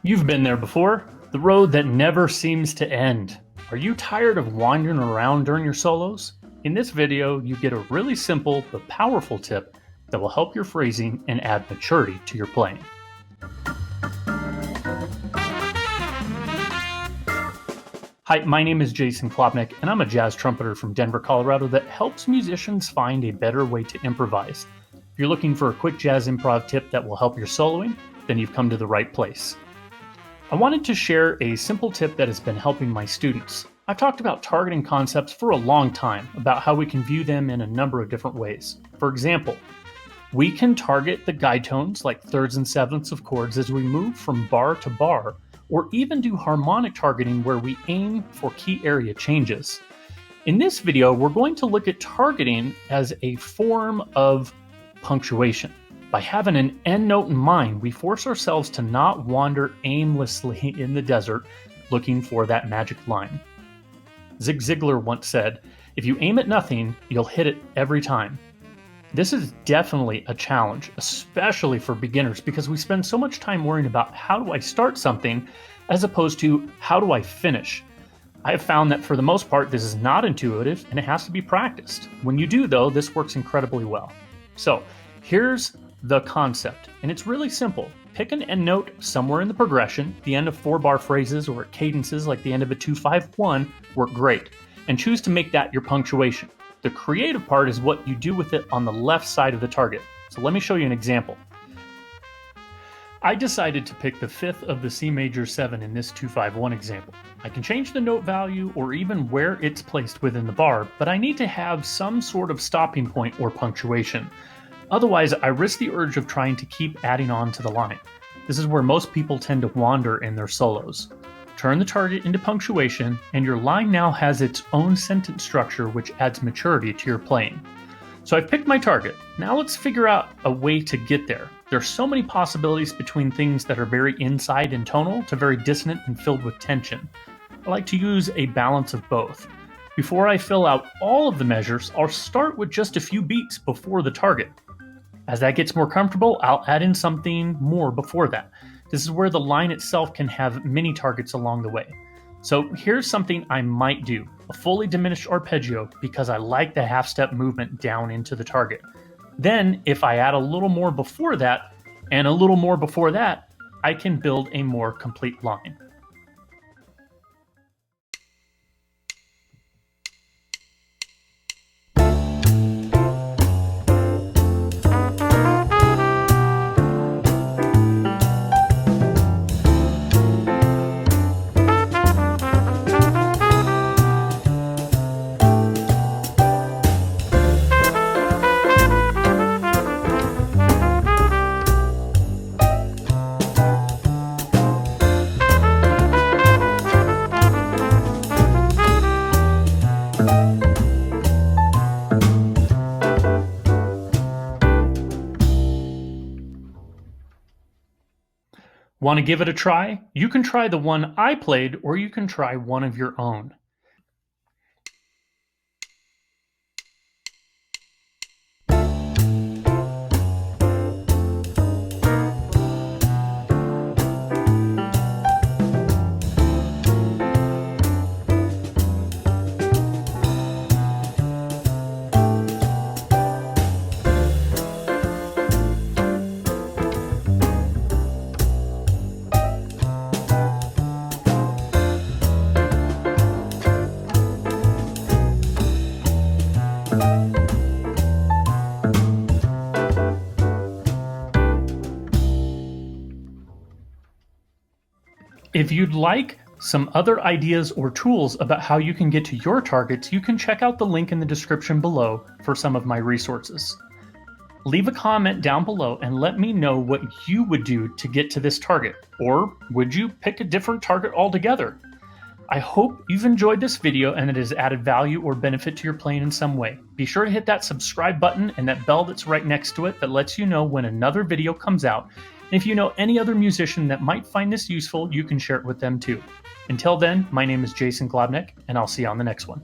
You've been there before, the road that never seems to end. Are you tired of wandering around during your solos? In this video, you get a really simple but powerful tip that will help your phrasing and add maturity to your playing. Hi, my name is Jason Klobnak and I'm a jazz trumpeter from Denver, Colorado that helps musicians find a better way to improvise. If you're looking for a quick jazz improv tip that will help your soloing, then you've come to the right place. I wanted to share a simple tip that has been helping my students. I've talked about targeting concepts for a long time, about how we can view them in a number of different ways. For example, we can target the guide tones like thirds and sevenths of chords as we move from bar to bar, or even do harmonic targeting where we aim for key area changes. In this video, we're going to look at targeting as a form of punctuation. By having an end note in mind, we force ourselves to not wander aimlessly in the desert looking for that magic line. Zig Ziglar once said, "If you aim at nothing, you'll hit it every time." This is definitely a challenge, especially for beginners, because we spend so much time worrying about how do I start something as opposed to how do I finish. I have found that for the most part, this is not intuitive and it has to be practiced. When you do, though, this works incredibly well. So here's the concept, and it's really simple. Pick an end note somewhere in the progression. The end of 4-bar phrases or cadences like the end of a 2-5-1 work great, and choose to make that your punctuation. The creative part is what you do with it on the left side of the target. So let me show you an example. I decided to pick the 5th of the C major 7 in this 2-5-1 example. I can change the note value or even where it's placed within the bar, but I need to have some sort of stopping point or punctuation. Otherwise, I risk the urge of trying to keep adding on to the line. This is where most people tend to wander in their solos. Turn the target into punctuation, and your line now has its own sentence structure which adds maturity to your playing. So I've picked my target. Now let's figure out a way to get there. There are so many possibilities between things that are very inside and tonal to very dissonant and filled with tension. I like to use a balance of both. Before I fill out all of the measures, I'll start with just a few beats before the target. As that gets more comfortable, I'll add in something more before that. This is where the line itself can have many targets along the way. So here's something I might do, a fully diminished arpeggio, because I like the half-step movement down into the target. Then, if I add a little more before that, and a little more before that, I can build a more complete line. Want to give it a try? You can try the one I played, or you can try one of your own. If you'd like some other ideas or tools about how you can get to your targets, you can check out the link in the description below for some of my resources. Leave a comment down below and let me know what you would do to get to this target, or would you pick a different target altogether? I hope you've enjoyed this video and it has added value or benefit to your playing in some way. Be sure to hit that subscribe button and that bell that's right next to it that lets you know when another video comes out. And if you know any other musician that might find this useful, you can share it with them too. Until then, my name is Jason Klobnak, and I'll see you on the next one.